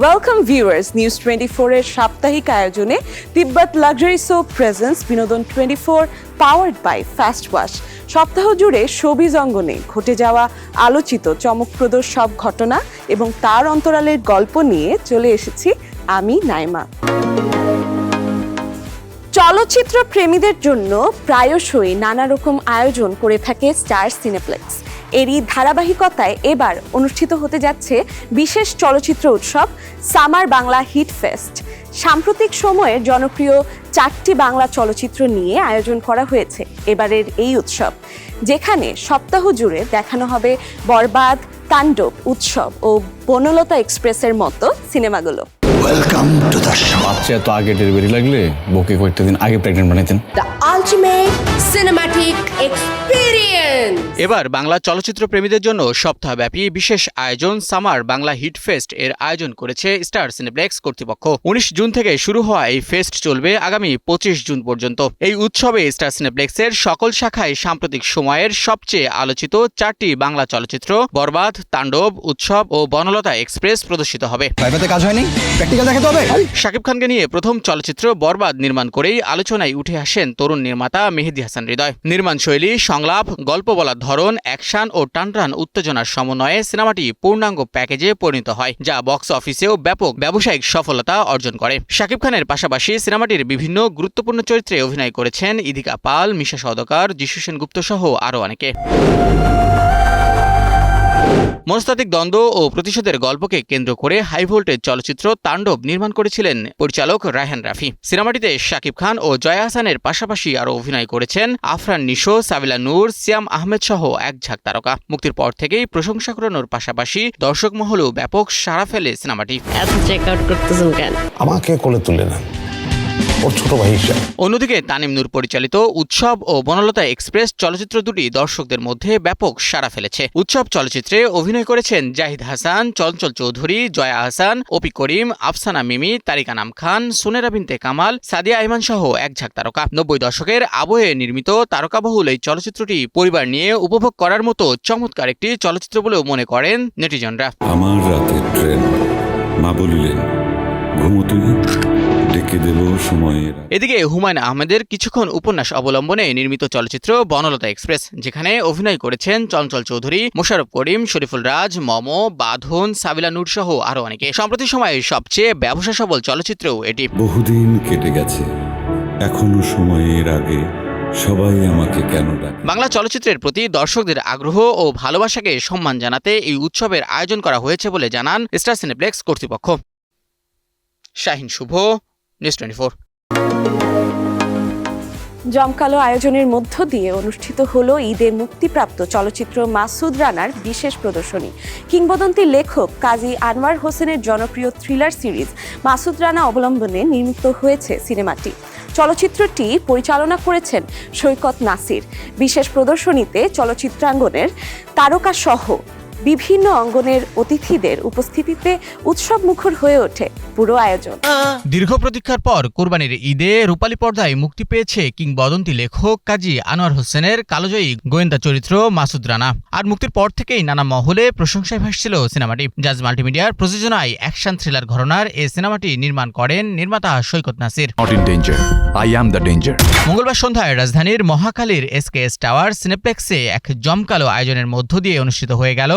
Welcome viewers, news 24 এর সাপ্তাহিক আয়োজনে তিব্বত লাক্সারি সোপ প্রেজেন্স বিনোদন 24 পাওয়ার্ড বাই ফাস্ট ওয়াশ। সপ্তাহ জুড়ে শোবিজ অঙ্গনে ঘটে যাওয়া আলোচিত চমকপ্রদ সব ঘটনা এবং তার অন্তরালের গল্প নিয়ে চলে এসেছি আমি নাইমা। চলচ্চিত্র প্রেমীদের জন্য প্রায়শই নানা রকম আয়োজন করে থাকে স্টার সিনেপ্লেক্স। এরই ধারাবাহিকতায় এবার অনুষ্ঠিত হতে যাচ্ছে বিশেষ চলচ্চিত্র উৎসব সামার বাংলা হিট ফেস্ট। সাম্প্রতিক সময়ের জনপ্রিয় 4টি বাংলা চলচ্চিত্র নিয়ে আয়োজন করা হয়েছে এবারের এই উৎসব, যেখানে সপ্তাহ জুড়ে দেখানো হবে বরবাদ, তাণ্ডব, উৎসব ও বনলতা এক্সপ্রেসের মতো সিনেমাগুলো। Welcome to the show. বাচ্চা তো আগে ডেলিভারি লাগলে বউকে কয়েকটা দিন আগে pregnant বানাইতেন। The ultimate cinematic experience. এবার বাংলা চলচ্চিত্র প্রেমীদের জন্য সপ্তাহব্যাপী বিশেষ আয়োজন সামার বাংলা হিট ফেস্ট এর আয়োজন করেছে স্টার সিনেপ্লেক্স কর্তৃপক্ষ। 19 জুন থেকে শুরু হওয়া এই ফেস্ট চলবে আগামী 25 জুন পর্যন্ত। এই উৎসবে স্টার সিনেপ্লেক্সের সকল শাখায় সাম্প্রতিক সময়ের সবচেয়ে আলোচিত 4টি বাংলা চলচ্চিত্র বরবাদ, তাণ্ডব, উৎসব ও বনলতা এক্সপ্রেস প্রদর্শিত হবে। প্রাইভেটে কাজ হয়নি, প্র্যাকটিক্যাল দেখাতে হবে। শাকিব খানকে নিয়ে প্রথম চলচ্চিত্র বরবাদ নির্মাণ করেই আলোচনায় উঠে আসেন তরুণ নির্মাতা মেহেদী হাসান হৃদয়। নির্মাণ শৈলী, সংলাপ, গল্প বলার ধরন, অ্যাকশন ও টানটান উত্তেজনার সমন্বয়ে সিনেমাটি পূর্ণাঙ্গ প্যাকেজে পরিণত হয়, যা বক্স অফিসেও ব্যাপক ব্যবসায়িক সফলতা অর্জন করে। শাকিব খানের পাশাপাশি সিনেমাটির বিভিন্ন গুরুত্বপূর্ণ চরিত্রে অভিনয় করেছেন ইদিকা পাল, মিশা সওদাগর, যিশু সেনগুপ্ত সহ আরও অনেকে। মনস্তাত্ত্বিক দ্বন্দ্ব ও প্রতিশোধের গল্পকে কেন্দ্র করে হাই ভোল্টেজ চলচ্চিত্র তাণ্ডব নির্মাণ করেছিলেন পরিচালক রায়হান রাফি। সিনেমাটিতে শাকিব খান ও জয়া হাসানের পাশাপাশি আরও অভিনয় করেছেন আফরান নিশো, সাবিলা নূর, সিয়াম আহমেদ সহ এক ঝাঁক তারকা। মুক্তির পর থেকেই প্রশংসা কুড়ানোর পাশাপাশি দর্শক মহলেও ব্যাপক সাড়া ফেলে সিনেমাটি। এত চেক আউট করতেছেন কেন? আমাকে কোলে তুলে না, ওর ছোট ভাই হিসাবে। অন্যদিকে তানিম নূর পরিচালিত উৎসব ও বনলতা এক্সপ্রেস চলচ্চিত্র দুটি দর্শকদের মধ্যে ব্যাপক সাড়া ফেলেছে। উৎসব চলচ্চিত্রে অভিনয় করেছেন জাহিদ হাসান, চঞ্চল চৌধুরী, জয়া হাসান, অপি করিম, আফসানা মিমি, তারিকা নাম খান, সোনেরা বিনতে কামাল, সাদিয়া আইমান সহ এক ঝাঁক তারকা। 90 দশকের আবহে নির্মিত তারকাবহুল এই চলচ্চিত্রটি পরিবার নিয়ে উপভোগ করার মতো চমৎকার একটি চলচ্চিত্র বলেও মনে করেন নেটিজনরা। আমার রাতের ট্রেন, মা বলিলেন ঘুমোতে ডেকে দেব সময়ের। এদিকে হুমায়ুন আহমেদের কিছুক্ষণ উপন্যাস অবলম্বনে নির্মিত চলচ্চিত্র বনলতা এক্সপ্রেস, যেখানে অভিনয় করেছেন চঞ্চল চৌধুরী, মোশাররফ করিম, শরীফুল রাজ, মমো, বাঁধন, সাবিলা নূর সহ আরও অনেকে। সম্প্রতি সময়ে সবচেয়ে ব্যবসা সফল চলচ্চিত্রও এটি। বহুদিন কেটে গেছে, এখনো সময়ের আগে সবাই আমাকে কেন ডাকে। বাংলা চলচ্চিত্রের প্রতি দর্শকদের আগ্রহ ও ভালোবাসাকে সম্মান জানাতে এই উৎসবের আয়োজন করা হয়েছে বলে জানান স্টার সিনেপ্লেক্স কর্তৃপক্ষ। শাহিন শুভ, নিউজ 24। জমকালো আয়োজনের মধ্য দিয়ে অনুষ্ঠিত হলো ঈদে মুক্তিপ্রাপ্ত চলচ্চিত্র মাসুদ রানার বিশেষ প্রদর্শনী। কিংবদন্তি লেখক কাজী আনোয়ার হোসেনের জনপ্রিয় থ্রিলার সিরিজ মাসুদ রানা অবলম্বনে নির্মিত হয়েছে সিনেমাটি। চলচ্চিত্রটি পরিচালনা করেছেন সৈকত নাসির। বিশেষ প্রদর্শনীতে চলচ্চিত্রাঙ্গনের তারকা সহ বিভিন্ন অঙ্গনের অতিথিদের উপস্থিতিতে উৎসব মুখর হয়ে ওঠে পুরো আয়োজন। দীর্ঘ প্রতীক্ষার পর কোরবানির ঈদে রূপালী পর্দায় মুক্তি পেয়েছে কিংবদন্তি লেখক কাজী আনোয়ার হোসেনের কালোজয়ী গোয়েন্দা চরিত্র মাসুদ রানা। আর মুক্তির পর থেকেই নানা মহলে প্রশংসায় ভাসছিল সিনেমাটি। জাজ মাল্টিমিডিয়ার প্রযোজনায় অ্যাকশন থ্রিলার ঘরানার এই সিনেমাটি নির্মাণ করেন নির্মাতা Saikat Nasir. Not in danger, I am the danger. মঙ্গলবার সন্ধ্যায় রাজধানীর মহাখালীর SKS টাওয়ার সিনেপ্লেক্সে এক জমকালো আয়োজনের মধ্য দিয়ে অনুষ্ঠিত হয়ে গেল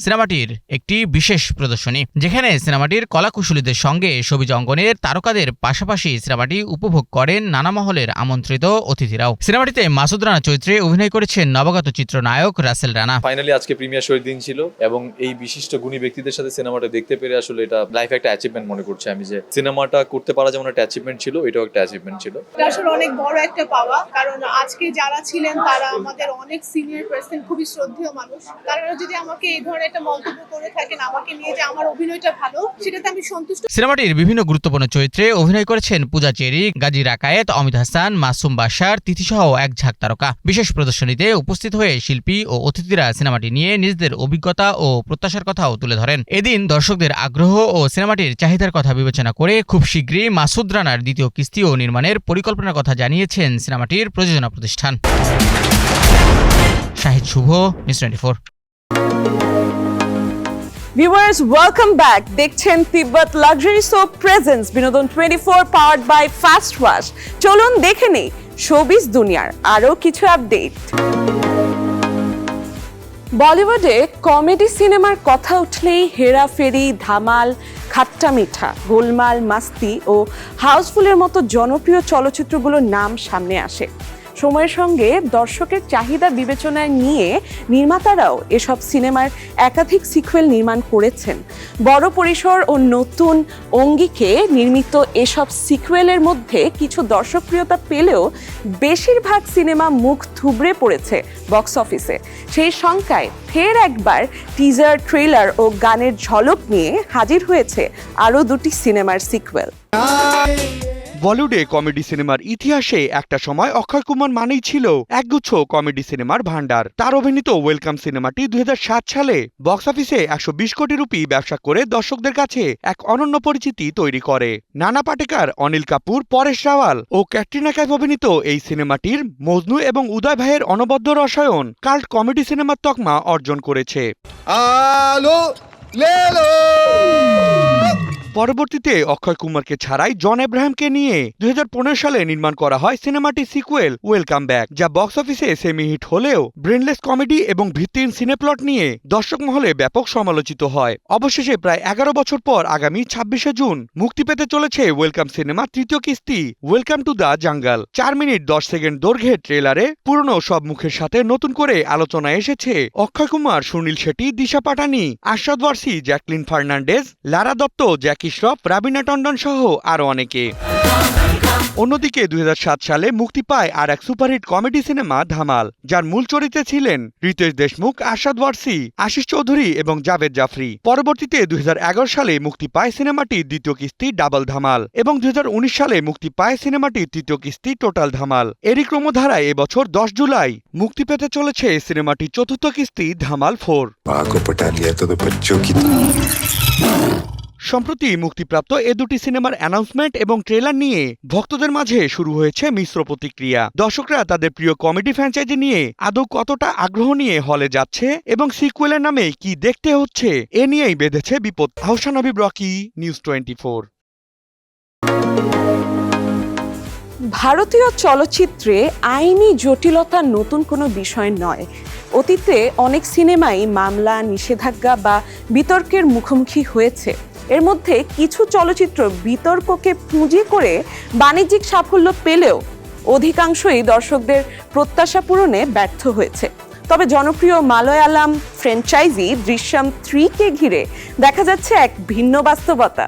সিনেমাটির একটি বিশেষ প্রদর্শনী, যেখানে সিনেমাটির কলাকুশলীদের সঙ্গে ছবি অঙ্গনের তারকাদের পাশাপাশি সিনেমাটি উপভোগ করেন নানা মহলের আমন্ত্রিত অতিথিরাও। সিনেমাটিতে মাসুদ রানা চরিত্রে অভিনয় করেছেন নবাগত চিত্রনায়ক রাসেল রানা। ফাইনালি আজকে প্রিমিয়ার শোর দিন ছিল এবং এই বিশিষ্ট গুণী ব্যক্তিদের সাথে সিনেমাটা দেখতে পেরে আসলে এটা লাইফ একটা অ্যাচিভমেন্ট মনে করছি আমি, যে সিনেমাটা করতে পারা যেমন একটা অ্যাচিভমেন্ট ছিল, এটাও একটা অ্যাচিভমেন্ট ছিল। এটা আসলে অনেক বড় একটা পাওয়া, কারণ আজকে যারা ছিলেন তারা আমাদের অনেক সিনিয়র পার্সন, খুবই শ্রদ্ধেয় মানুষ। তারা যদি আমাকে এই ধরনের একটা মন্তব্য করে থাকেন আমাকে নিয়ে যে আমার অভিনয়টা ভালো, সেটাতে আমি সন্তুষ্ট। সিনেমাটির বিভিন্ন গুরুত্বপূর্ণ চরিত্রে অভিনয় করেছেন পূজা চেরি, গাজী রাকায়েত, অমিত হাসান, মাসুম বাশার, তিথিসহ এক ঝাঁক তারকা। বিশেষ প্রদর্শনীতে উপস্থিত হয়ে শিল্পী ও অতিথিরা সিনেমাটি নিয়ে নিজেদের অভিজ্ঞতা ও প্রত্যাশার কথাও তুলে ধরেন। এদিন দর্শকদের আগ্রহ ও সিনেমাটির চাহিদার কথা বিবেচনা করে খুব শীঘ্রই মাসুদ রানার দ্বিতীয় কিস্তিও নির্মাণের পরিকল্পনার কথা জানিয়েছেন সিনেমাটির প্রযোজনা প্রতিষ্ঠান। শাহিদ শুভ, নিউজ 24। ভিউয়ার্স ওয়েলকাম ব্যাক, দেখছেন তিব্বত লাক্সারি সোপ প্রেজেন্স বিনোদন 24 পাওয়ার্ড বাই ফাস্ট ওয়াশ। চলুন দেখে নেই শোবিজ দুনিয়ার আরও কিছু আপডেট। বলিউডে কমেডি সিনেমার কথা উঠলেই হেরাফেরি, ধামাল, খাট্টা মিঠা, গোলমাল, মাস্তি ও হাউসফুলের মতো জনপ্রিয় চলচ্চিত্রগুলোর নাম সামনে আসে। সময়ের সঙ্গে দর্শকের চাহিদা বিবেচনায় নিয়ে নির্মাতারাও এসব সিনেমার একাধিক সিকুয়েল নির্মাণ করেছেন। বড় পরিসর ও নতুন অঙ্গিকে নির্মিত এসব সিকুয়েলের মধ্যে কিছু দর্শকপ্রিয়তা পেলেও বেশিরভাগ সিনেমা মুখ থুবড়ে পড়েছে বক্স অফিসে। সেই শঙ্কায় ফের একবার টিজার, ট্রেলার ও গানের ঝলক নিয়ে হাজির হয়েছে আরও দুটি সিনেমার সিকুয়েল। বলিউডে কমেডি সিনেমার ইতিহাসে একটা সময় অক্ষয় কুমার মানেই ছিল একগুচ্ছ কমেডি সিনেমার ভান্ডার। তার অভিনীত ওয়েলকাম সিনেমাটি 2007 সালে বক্স অফিসে 120 কোটি রুপি ব্যবসা করে দর্শকদের কাছে এক অনন্য পরিচিতি তৈরি করে। নানা পাটেকর, অনিল কাপুর, পরেশ রাওয়াল ও ক্যাটরিনা কাইফ অভিনীত এই সিনেমাটির মজনু এবং উদয় ভাইয়ের অনবদ্য রসায়ন কাল্ট কমেডি সিনেমার তকমা অর্জন করেছে। পরবর্তীতে অক্ষয় কুমারকে ছাড়াই জন আব্রাহামকে নিয়ে 2015 সালে নির্মাণ করা হয় সিনেমাটির সিকুয়েল ওয়েলকাম ব্যাক, যা বক্স অফিসে সেমি হিট হলেও ব্রেনলেস কমেডি এবং ভিত্তিহীন সিনেপ্লট নিয়ে দর্শক মহলে ব্যাপক সমালোচিত হয়। অবশেষে প্রায় 11 বছর পর আগামী 26শে জুন মুক্তি পেতে চলেছে ওয়েলকাম সিনেমা তৃতীয় কিস্তি welcome to the jungle. 4 minute 10 second দৈর্ঘ্যের ট্রেলারে পুরনো সব মুখের সাথে নতুন করে আলোচনায় এসেছে অক্ষয় কুমার, সুনীল শেট্টি, দিশা পাটানি, আরশাদ ওয়ারসি, জ্যাকলিন ফার্নান্ডেজ, লারা দত্ত, জ্যাকি শ্রফ, রাবিনা টন্ডন সহ আরও অনেকে। অন্যদিকে 2007 সালে মুক্তি পায় আর এক সুপারহিট কমেডি সিনেমা ধামাল, যার মূল চরিত্রে ছিলেন রিতেশ দেশমুখ, আরশাদ ওয়ারসি, আশিস চৌধুরী এবং জাভেদ জাফরি। পরবর্তীতে 2011 সালে মুক্তি পায় সিনেমাটির দ্বিতীয় কিস্তি ডাবল ধামাল এবং 2019 সালে মুক্তি পায় সিনেমাটির তৃতীয় কিস্তি টোটাল ধামাল। এরই ক্রমধারায় এবছর 10 জুলাই মুক্তি পেতে চলেছে সিনেমাটির চতুর্থ কিস্তি ধামাল 4। সম্প্রতি মুক্তিপ্রাপ্ত এ দুটি সিনেমার অ্যানাউন্সমেন্ট এবং ট্রেলার নিয়ে ভক্তদের মাঝে শুরু হয়েছে মিশ্র প্রতিক্রিয়া। দর্শকরা তাদের প্রিয় কমেডি ফ্র্যাঞ্চাইজি নিয়ে আদৌ কতটা আগ্রহ নিয়ে হলে যাচ্ছে এবং সিকুয়েলের নামে কি দেখতে হচ্ছে, এ নিয়েই বেঁধেছে বিপদ। Ahsan Habib, Rocky, news 24। ভারতীয় চলচ্চিত্রে আইনি জটিলতা নতুন কোনো বিষয় নয়। অতীতে অনেক সিনেমাই মামলা, নিষেধাজ্ঞা বা বিতর্কের মুখোমুখি হয়েছে। এর মধ্যে কিছু চলচ্চিত্র বিতর্ককে পুঁজি করে বাণিজ্যিক সাফল্য পেলেও অধিকাংশই দর্শকদের প্রত্যাশা পূরণে ব্যর্থ হয়েছে। তবে জনপ্রিয় মালয়ালাম ফ্র্যাঞ্চাইজি দৃশ্যম 3-কে ঘিরে দেখা যাচ্ছে এক ভিন্ন বাস্তবতা।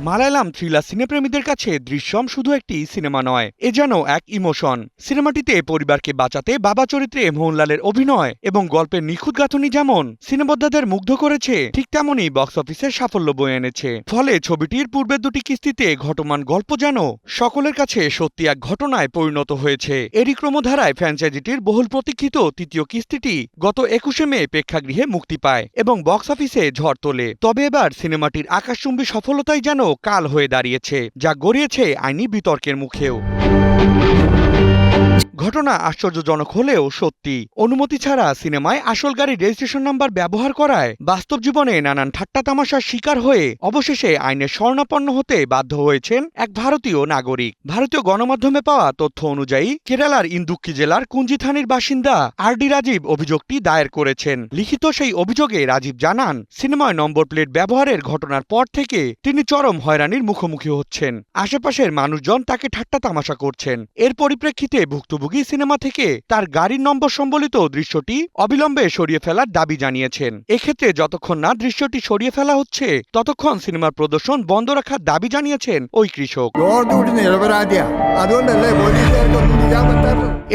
মালায়ালাম থ্রিলার সিনেপ্রেমীদের কাছে দৃশ্যম শুধু একটি সিনেমা নয়, এ যেন এক ইমোশন। সিনেমাটিতে পরিবারকে বাঁচাতে বাবা চরিত্রে মোহনলালের অভিনয় এবং গল্পের নিখুঁত গাঁথনি যেমন সিনেবোদ্ধাদের মুগ্ধ করেছে, ঠিক তেমনই বক্স অফিসে সাফল্য বয়ে এনেছে। ফলে ছবিটির পূর্বের দুটি কিস্তিতে ঘটমান গল্প যেন সকলের কাছে সত্যি এক ঘটনায় পরিণত হয়েছে। এরই ক্রমধারায় ফ্র্যাঞ্চাইজিটির বহুল প্রতীক্ষিত তৃতীয় কিস্তিটি গত 21শে মে প্রেক্ষাগৃহে মুক্তি পায় এবং বক্স অফিসে ঝড় তোলে। তবে এবার সিনেমাটির আকাশচুম্বী সফলতাই যেন কাল হয়ে দাঁড়িয়েছে, যা গড়িয়েছে আইনি বিতর্কের মুখেও। ঘটনা আশ্চর্যজনক হলেও সত্যি। অনুমতি ছাড়া সিনেমায় আসল গাড়ির রেজিস্ট্রেশন নাম্বার ব্যবহার করায় বাস্তব জীবনে নানান ঠাট্টা তামাশার শিকার হয়ে অবশেষে আইনের শরণাপন্ন হতে বাধ্য হয়েছেন এক ভারতীয় নাগরিক। ভারতীয় গণমাধ্যমে পাওয়া তথ্য অনুযায়ী কেরালার ইন্দুক্কি জেলার কুঞ্জি থানির বাসিন্দা আর.ডি. রাজীব অভিযোগটি দায়ের করেছেন। লিখিত সেই অভিযোগে রাজীব জানান, সিনেমায় নম্বর প্লেট ব্যবহারের ঘটনার পর থেকে তিনি চরম হয়রানির মুখোমুখি হচ্ছেন। আশেপাশের মানুষজন তাকে ঠাট্টা তামাশা করছেন। এর পরিপ্রেক্ষিতে ভুক্তভোগী সিনেমা থেকে তার গাড়ির নম্বর সম্বলিত দৃশ্যটি অবিলম্বে সরিয়ে ফেলার দাবি জানিয়েছেন। এক্ষেত্রে যতক্ষণ না দৃশ্যটি সরিয়ে ফেলা হচ্ছে ততক্ষণ সিনেমার প্রদর্শন বন্ধ রাখার দাবি জানিয়েছেন ওই কৃষক।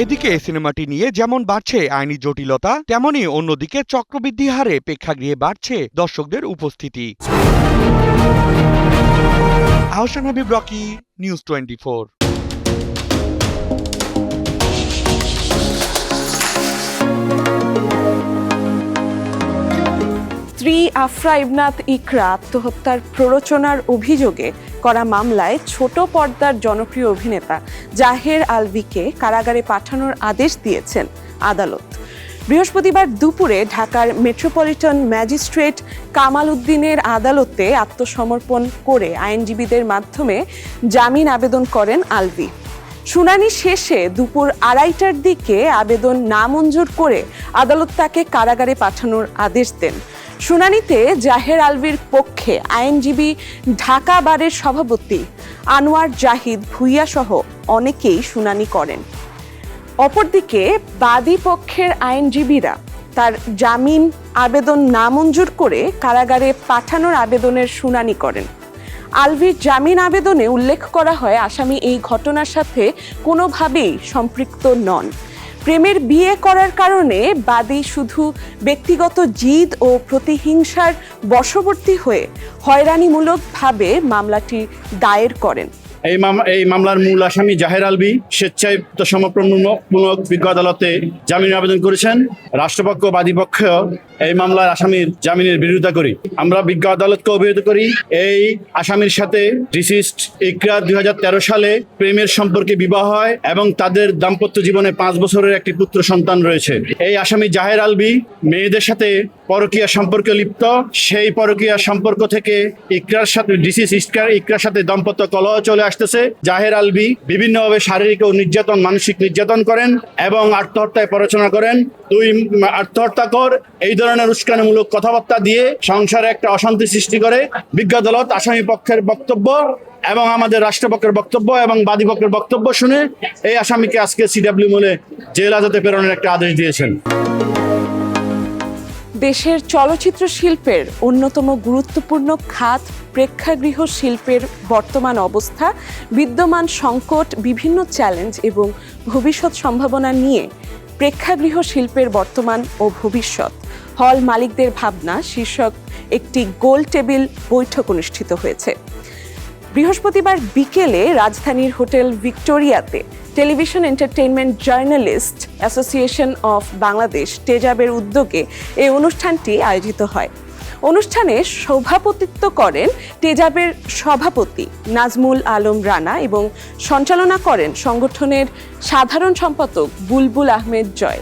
এদিকে সিনেমাটি নিয়ে যেমন বাড়ছে আইনি জটিলতা, তেমনি অন্যদিকে চক্রবৃদ্ধি হারে প্রেক্ষাগৃহে বাড়ছে দর্শকদের উপস্থিতি। Ahsan Habib, Rocky, news 24। স্ত্রী আফরা ইবনাত ইকরা আত্মহত্যার প্ররোচনার অভিযোগে করা মামলায় ছোট পর্দার জনপ্রিয় অভিনেতা জাহের আলভিকে কারাগারে পাঠানোর আদেশ দিয়েছেন আদালত। বৃহস্পতিবার দুপুরে ঢাকার মেট্রোপলিটন ম্যাজিস্ট্রেট কামাল উদ্দিনের আদালতে আত্মসমর্পণ করে আইনজীবীদের মাধ্যমে জামিন আবেদন করেন আলভী। শুনানি শেষে দুপুর 2:30টার দিকে আবেদন নামঞ্জুর করে আদালত তাকে কারাগারে পাঠানোর আদেশ দেন। শুনানিতে জাহের আলভীর পক্ষে আইনজীবী ঢাকা বারের সভাপতি আনোয়ার জাহিদ ভুইয়া সহ অনেকেই শুনানি করেন। অপরদিকে বাদী পক্ষের আইনজীবীরা তার জামিন আবেদন নামঞ্জুর করে কারাগারে পাঠানোর আবেদনের শুনানি করেন। আলভীর জামিন আবেদনে উল্লেখ করা হয় আসামি এই ঘটনার সাথে কোনোভাবেই সম্পৃক্ত নন। প্রেমের বিয়ে করার কারণে বাদী শুধু ব্যক্তিগত জিদ ও প্রতিহিংসার বশবর্তী হয়ে হয়রানিমূলকভাবে মামলাটি দায়ের করেন। এই মামলার মূল আসামি জাহের আলভী স্বেচ্ছায় আত্মসমর্পণমূলক বিজ্ঞ আদালতে জামিন আবেদন করেছেন। রাষ্ট্রপক্ষ বাদীপক্ষ এই মামলার আসামির জামিনের বিরোধিতা করি। আমরা বিজ্ঞ আদালতকে অভিহিত করি এই আসামির সাথে ডিসিস্ট ইকরার 2013 সালে প্রেমের সম্পর্কে বিবাহ হয় এবং তাদের দাম্পত্য জীবনে 5 বছরের একটি পুত্র সন্তান রয়েছে। এই আসামি জাহের আলভী মেয়েদের সাথে পরকীয়া সম্পর্কে লিপ্ত। সেই পরকীয়া সম্পর্ক থেকে ইকরার সাথে ইকরার সাথে দাম্পত্য কলহ চলে আসতেছে। জাহের আলভী বিভিন্নভাবে শারীরিক ও মানসিক নির্যাতন করেন এবং আত্মহত্যায় প্ররোচনা করেন। আত্মহত্যাকর এই ধরনের উস্কানিমূলক কথাবার্তা দিয়ে সংসারে একটা অশান্তি সৃষ্টি করে। বিজ্ঞ আদালত আসামি পক্ষের বক্তব্য এবং আমাদের রাষ্ট্রপক্ষের বক্তব্য এবং বাদীপক্ষের বক্তব্য শুনে এই আসামিকে আজকে সিডব্লিউ মলে জেল হাজতে প্রেরণের একটা আদেশ দিয়েছেন। দেশের চলচ্চিত্র শিল্পের অন্যতম গুরুত্বপূর্ণ খাত প্রেক্ষাগৃহ শিল্পের বর্তমান অবস্থা, বিদ্যমান সংকট, বিভিন্ন চ্যালেঞ্জ এবং ভবিষ্যৎ সম্ভাবনা নিয়ে প্রেক্ষাগৃহ শিল্পের বর্তমান ও ভবিষ্যৎ হল মালিকদের ভাবনা শীর্ষক একটি গোল টেবিল বৈঠক অনুষ্ঠিত হয়েছে। বৃহস্পতিবার বিকেলে রাজধানীর হোটেল ভিক্টোরিয়াতে television entertainment journalist association of Bangladesh টেজাবের উদ্যোগে এই অনুষ্ঠানটি আয়োজিত হয়। অনুষ্ঠানে সভাপতিত্ব করেন টেজাবের সভাপতি নাজমুল আলম রানা এবং সঞ্চালনা করেন সংগঠনের সাধারণ সম্পাদক বুলবুল আহমেদ জয়।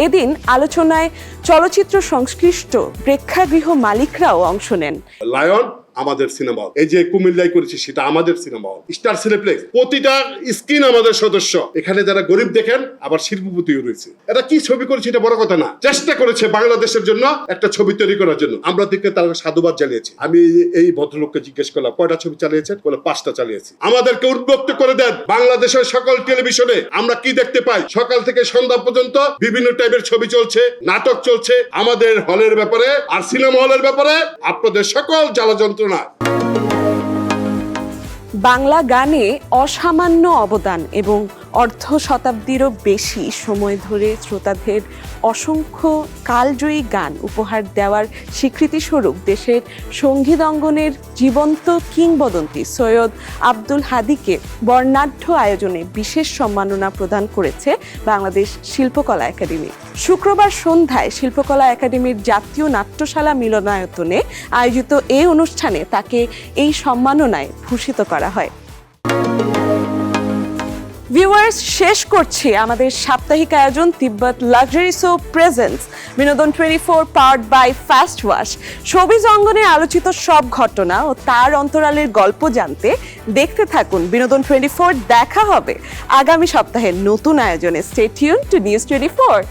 এদিন আলোচনায় চলচ্চিত্র সংশ্লিষ্ট প্রেক্ষাগৃহ মালিকরাও অংশ নেন। লায়ন আমাদের সিনেমা, এই যে কুমিল্লায় করেছি সেটা আমাদের সিনেমা, স্টার সিনেপ্লেক্স প্রতিটা স্ক্রিন আমাদের সদস্য। এখানে যারা গরিব দেখেন আবার শিল্পপতিও রয়েছে। এটা কি ছবি করেছে এটা বড় কথা না, চেষ্টা করেছে বাংলাদেশের জন্য একটা ছবি তৈরি করার জন্য। আমরা দিকে তারা সাধুবাদ জানিয়েছি। আমি এই ভদ্রলোককে জিজ্ঞেস করলাম কয়টা ছবি চালিয়েছেন, বলে 5টা চালিয়েছি। আমাদেরকে উদ্বুদ্ধ করে দেন। বাংলাদেশের সকল টেলিভিশনে আমরা কি দেখতে পাই, সকাল থেকে সন্ধ্যা পর্যন্ত বিভিন্ন টাইপের ছবি চলছে, নাটক চলছে আমাদের হলের ব্যাপারে আর সিনেমা হলের ব্যাপারে আপনাদের সকল জ্বালাযন্ত্র। বাংলা গানে অসামান্য অবদান এবং অর্ধ শতাব্দীরও বেশি সময় ধরে শ্রোতাদের অসংখ্য কালজয়ী গান উপহার দেওয়ার স্বীকৃতিস্বরূপ দেশের সঙ্গীত অঙ্গনের জীবন্ত কিংবদন্তি সৈয়দ আব্দুল হাদীকে বর্ণাঢ্য আয়োজনে বিশেষ সম্মাননা প্রদান করেছে বাংলাদেশ শিল্পকলা একাডেমি। শুক্রবার সন্ধ্যায় শিল্পকলা একাডেমির জাতীয় নাট্যশালা মিলনায়তনে আয়োজিত এই অনুষ্ঠানে তাকে এই সম্মাননায় ভূষিত করা হয়। ভিউয়ার্স, শেষ করছি আমাদের সাপ্তাহিক আয়োজন তিব্বত লাক্সারি শো প্রেজেন্টস বিনোদন 24 powered by Fast Wash. Showbiz অঙ্গনে আলোচিত সব ঘটনা ও তার অন্তরালের গল্প জানতে দেখতে থাকুন বিনোদন 24। দেখা হবে আগামী সপ্তাহের নতুন আয়োজনে। Stay tune to news 24।